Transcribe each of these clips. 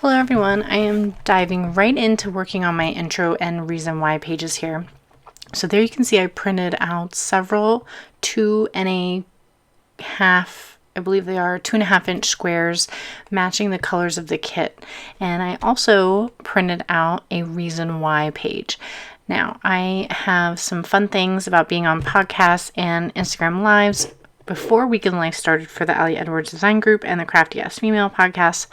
Hello everyone, I am diving right into working on my intro and reason why pages here. So there you can see I printed out several 2.5, I believe they are 2.5-inch squares matching the colors of the kit. And I also printed out a reason why page. Now I have some fun things about being on podcasts and Instagram lives before Weekend Life started for the Ali Edwards Design Group and the Crafty Ass Female podcast.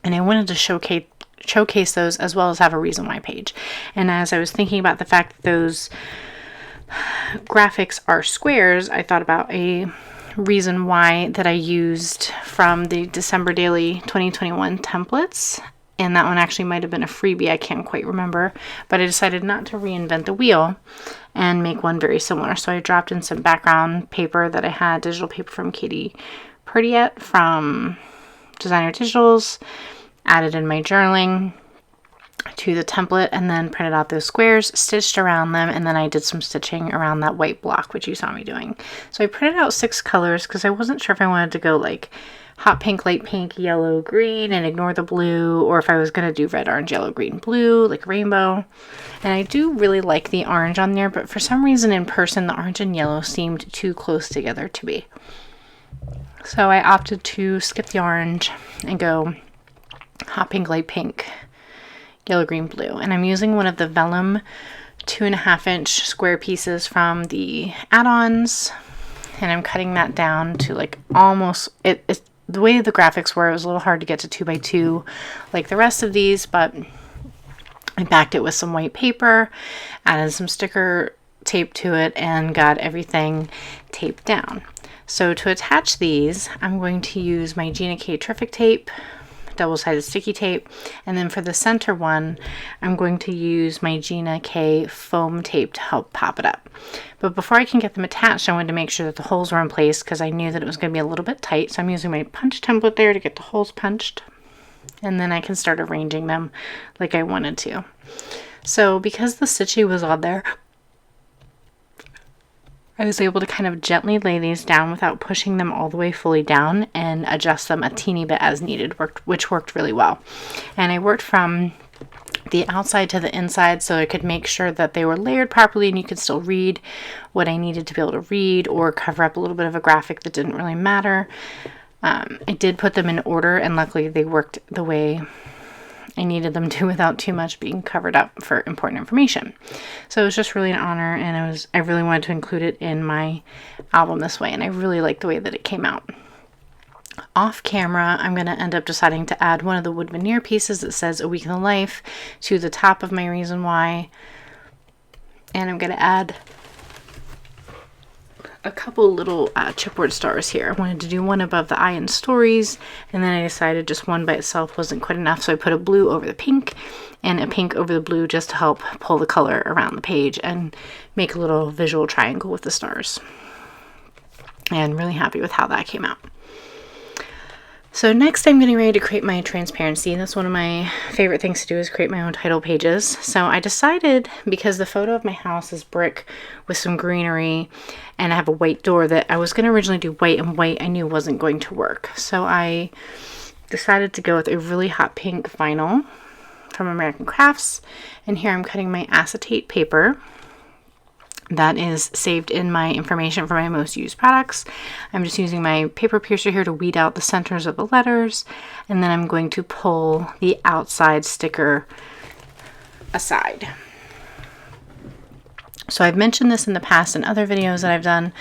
And I wanted to showcase those as well as have a reason why page. And as I was thinking about the fact that those graphics are squares, I thought about a reason why that I used from the December Daily 2021 templates. And that one actually might have been a freebie, I can't quite remember. But I decided not to reinvent the wheel and make one very similar. So I dropped in some background paper that I had, digital paper from Katie Perdiet from Designer Digitals, added in my journaling to the template, and then printed out those squares, stitched around them, and then I did some stitching around that white block, which you saw me doing. So I printed out 6 colors because I wasn't sure if I wanted to go like hot pink, light pink, yellow, green, and ignore the blue, or if I was going to do red, orange, yellow, green, blue, like rainbow. And I do really like the orange on there, but for some reason in person, the orange and yellow seemed too close together to me. So I opted to skip the orange and go hot pink, light pink, yellow, green, blue. And I'm using one of the vellum 2.5-inch square pieces from the add-ons. And I'm cutting that down to like almost, it's the way the graphics were, it was a little hard to get to 2x2 like the rest of these, but I backed it with some white paper, added some sticker tape to it, and got everything taped down. So to attach these, I'm going to use my Gina K Terrific tape, double-sided sticky tape, and then for the center one, I'm going to use my Gina K foam tape to help pop it up. But before I can get them attached, I wanted to make sure that the holes were in place because I knew that it was going to be a little bit tight. So I'm using my punch template there to get the holes punched, and then I can start arranging them like I wanted to. So because the stitching was on there, I was able to kind of gently lay these down without pushing them all the way fully down and adjust them a teeny bit as needed, which worked really well. And I worked from the outside to the inside so I could make sure that they were layered properly and you could still read what I needed to be able to read or cover up a little bit of a graphic that didn't really matter. I did put them in order, and luckily they worked the way I needed them to without too much being covered up for important information. So it was just really an honor, and I really wanted to include it in my album this way, and I really like the way that it came out. Off camera, I'm going to end up deciding to add one of the wood veneer pieces that says A Week in the Life to the top of my reason why, and I'm going to add a couple little chipboard stars here. I wanted to do one above the I in stories, and then I decided just one by itself wasn't quite enough, so I put a blue over the pink and a pink over the blue just to help pull the color around the page and make a little visual triangle with the stars. And really happy with how that came out. So next I'm getting ready to create my transparency. That's one of my favorite things to do, is create my own title pages. So I decided, because the photo of my house is brick with some greenery and I have a white door, that I was going to originally do white, and white I knew wasn't going to work. So I decided to go with a really hot pink vinyl from American Crafts. And here I'm cutting my acetate paper that is saved in my information for my most used products. I'm just using my paper piercer here to weed out the centers of the letters, and then I'm going to pull the outside sticker aside. So I've mentioned this in the past in other videos that I've done,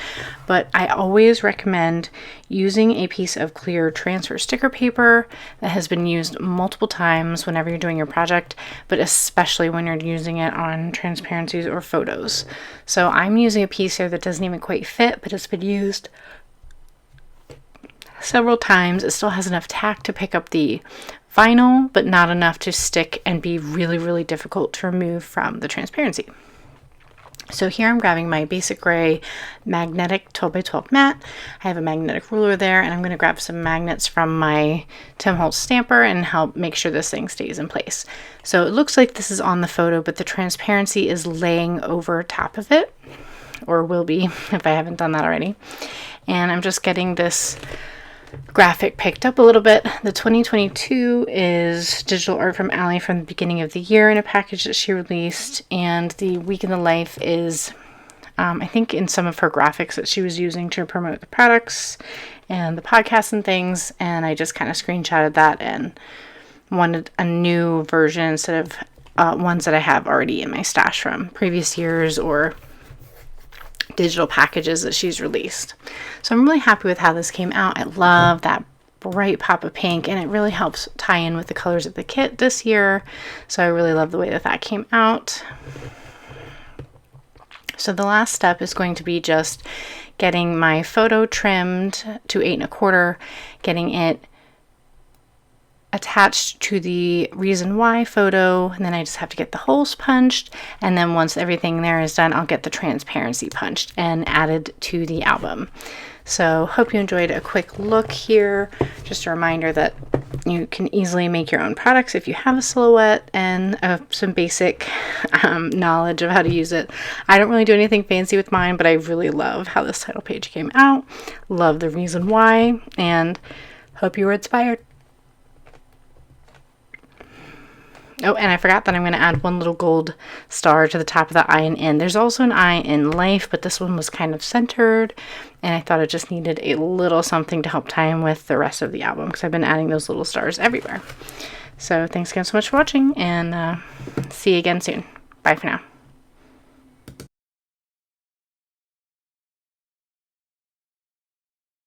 but I always recommend using a piece of clear transfer sticker paper that has been used multiple times whenever you're doing your project, but especially when you're using it on transparencies or photos. So I'm using a piece here that doesn't even quite fit, but it's been used several times. It still has enough tack to pick up the vinyl, but not enough to stick and be really, really difficult to remove from the transparency. So here I'm grabbing my basic gray magnetic 12 by 12 mat. I have a magnetic ruler there, and I'm going to grab some magnets from my Tim Holtz stamper and help make sure this thing stays in place. So it looks like this is on the photo, but the transparency is laying over top of it, or will be if I haven't done that already. And I'm just getting this graphic picked up a little bit. The 2022 is digital art from Allie from the beginning of the year in a package that she released, and the week in the life is I think in some of her graphics that she was using to promote the products and the podcasts and things, and I just kind of screenshotted that and wanted a new version instead of ones that I have already in my stash from previous years or digital packages that she's released. So I'm really happy with how this came out. I love that bright pop of pink, and it really helps tie in with the colors of the kit this year. So I really love the way that that came out. So the last step is going to be just getting my photo trimmed to 8 1/4, getting it attached to the reason why photo, and then I just have to get the holes punched, and then once everything there is done, I'll get the transparency punched and added to the album. So hope you enjoyed a quick look here. Just a reminder that you can easily make your own products if you have a silhouette and some basic knowledge of how to use it. I don't really do anything fancy with mine, but I really love how this title page came out. Love the reason why, and hope you were inspired. Oh, and I forgot that I'm going to add one little gold star to the top of the I and N. There's also an I in life, but this one was kind of centered, and I thought it just needed a little something to help tie in with the rest of the album, because I've been adding those little stars everywhere. So thanks again so much for watching, and see you again soon. Bye for now.